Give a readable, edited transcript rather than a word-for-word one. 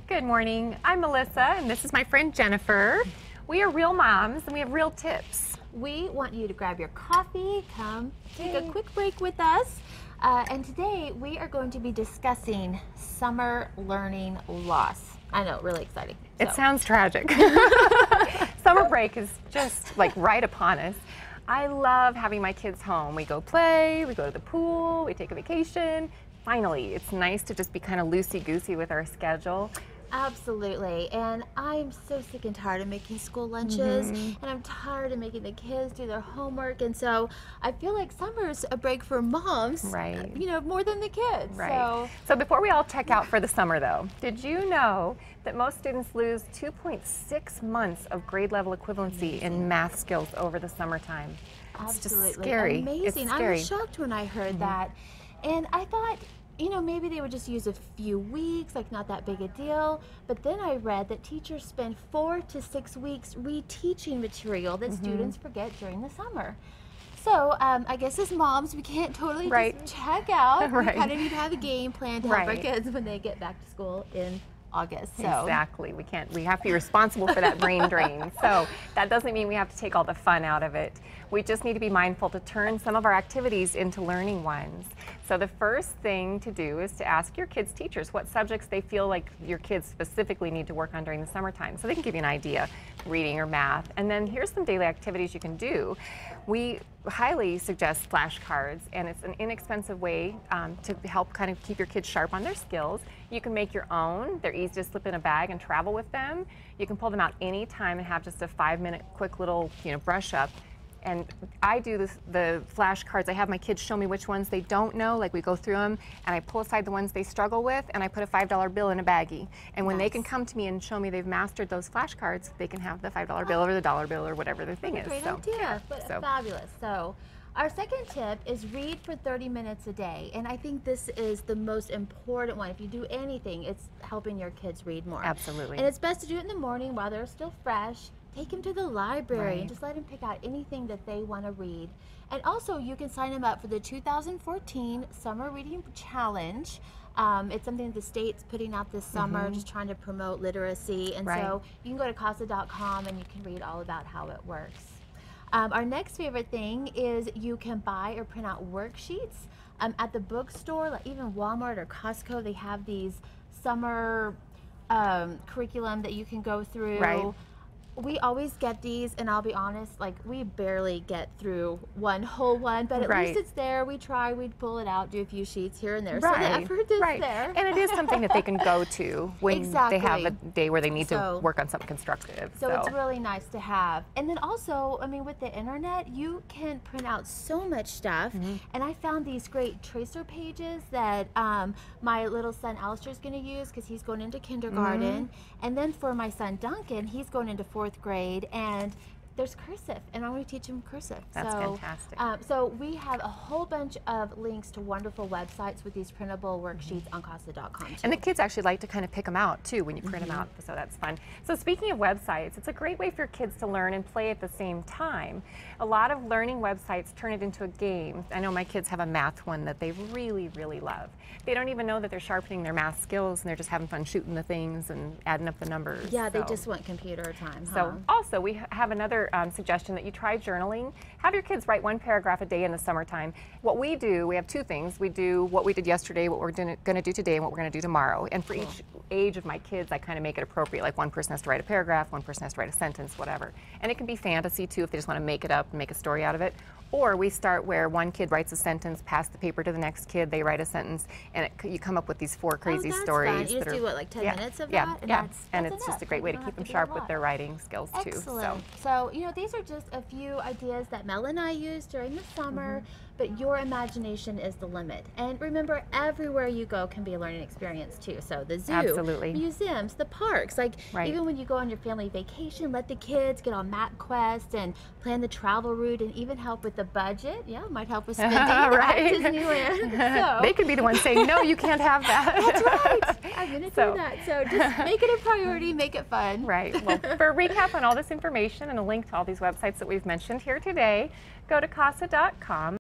Good morning. I'm Melissa, and this is my friend Jennifer. We are real moms, and we have real tips. We want you to grab your coffee, come take a quick break with us. And today we are going to be discussing summer learning loss. I know, really exciting. It sounds tragic. Summer break is just like right upon us. I love having my kids home. We go play, we go to the pool, we take a vacation. Finally, it's nice to just be kind of loosey-goosey with our schedule. Absolutely, and I'm so sick and tired of making school lunches, and I'm tired of making the kids do their homework, and so I feel like summer's a break for moms, right? You know, more than the kids. Right. So before we all check out for the summer, though, did you know that most students lose 2.6 months of grade level equivalency in math skills over the summertime? Absolutely, it's just scary. Amazing. It's scary. I was shocked when I heard that, and I thought, you know, maybe they would just use a few weeks, like not that big a deal. But then I read that teachers spend 4 to 6 weeks reteaching material that students forget during the summer. So I guess as moms, we can't totally just check out. We kind of need to have a game plan to help our kids when they get back to school in August. So. Exactly. We have to be responsible for that brain drain. So that doesn't mean we have to take all the fun out of it. We just need to be mindful to turn some of our activities into learning ones. So the first thing to do is to ask your kids' teachers what subjects they feel like your kids specifically need to work on during the summertime, so they can give you an idea, reading or math. And then here's some daily activities you can do. We highly suggest flashcards, and it's an inexpensive way to help kind of keep your kids sharp on their skills. You can make your own. They're easy to slip in a bag and travel with them. You can pull them out anytime and have just a 5-minute quick little, brush up. And I do the flashcards. I have my kids show me which ones they don't know. Like, we go through them, and I pull aside the ones they struggle with, and I put a $5 bill in a baggie. And when they can come to me and show me they've mastered those flashcards, they can have the $5 bill or the dollar bill or whatever their thing is. Great idea. Fabulous. So our second tip is read for 30 minutes a day. And I think this is the most important one. If you do anything, it's helping your kids read more. Absolutely. And it's best to do it in the morning while they're still fresh. Take them to the library and just let them pick out anything that they want to read. And also, you can sign them up for the 2014 Summer Reading Challenge. It's something that the state's putting out this summer, just trying to promote literacy. And so you can go to CASA.com and you can read all about how it works. Our next favorite thing is you can buy or print out worksheets. At the bookstore, like even Walmart or Costco, they have these summer curriculum that you can go through. We always get these, and I'll be honest, like, we barely get through one whole one, but at least it's there. We try, we'd pull it out, do a few sheets here and there. So the effort is there. And it is something that they can go to when they have a day where they need to work on something constructive. So it's really nice to have. And then also, I mean, with the internet, you can print out so much stuff. And I found these great tracer pages that my little son Alistair is going to use because he's going into kindergarten. And then for my son Duncan, he's going into 4th grade, and there's cursive, and I'm going to teach him cursive. That's fantastic. So we have a whole bunch of links to wonderful websites with these printable worksheets on CASA.com. And the kids actually like to kind of pick them out too when you print them out, so that's fun. So speaking of websites, it's a great way for your kids to learn and play at the same time. A lot of learning websites turn it into a game. I know my kids have a math one that they really, really love. They don't even know that they're sharpening their math skills, and they're just having fun shooting the things and adding up the numbers. Yeah, they just want computer time. So also we have another suggestion that you try journaling. Have your kids write 1 paragraph a day in the summertime. What we do, we have 2 things. We do what we did yesterday, what we're going to do today, and what we're going to do tomorrow. And for each age of my kids, I kind of make it appropriate. Like, one person has to write a paragraph, one person has to write a sentence, whatever. And it can be fantasy too if they just want to make it up and make a story out of it. Or we start where one kid writes a sentence, pass the paper to the next kid, they write a sentence, and you come up with these 4 crazy stories. Fun. You just do what, like 10 minutes of that? And it's just a great way to keep them sharp with their writing skills too. Excellent. So, you know, these are just a few ideas that Mel and I use during the summer, but your imagination is the limit. And remember, everywhere you go can be a learning experience too. So the zoo, museums, the parks, like even when you go on your family vacation, let the kids get on MapQuest and plan the travel route and even help with the budget. Yeah, might help with spending at Disneyland. So they could be the ones saying, no, you can't have that. That's right. I'm going to do that. So just make it a priority, make it fun. Right. Well, for a recap on all this information and a link to all these websites that we've mentioned here today, go to CASA.com.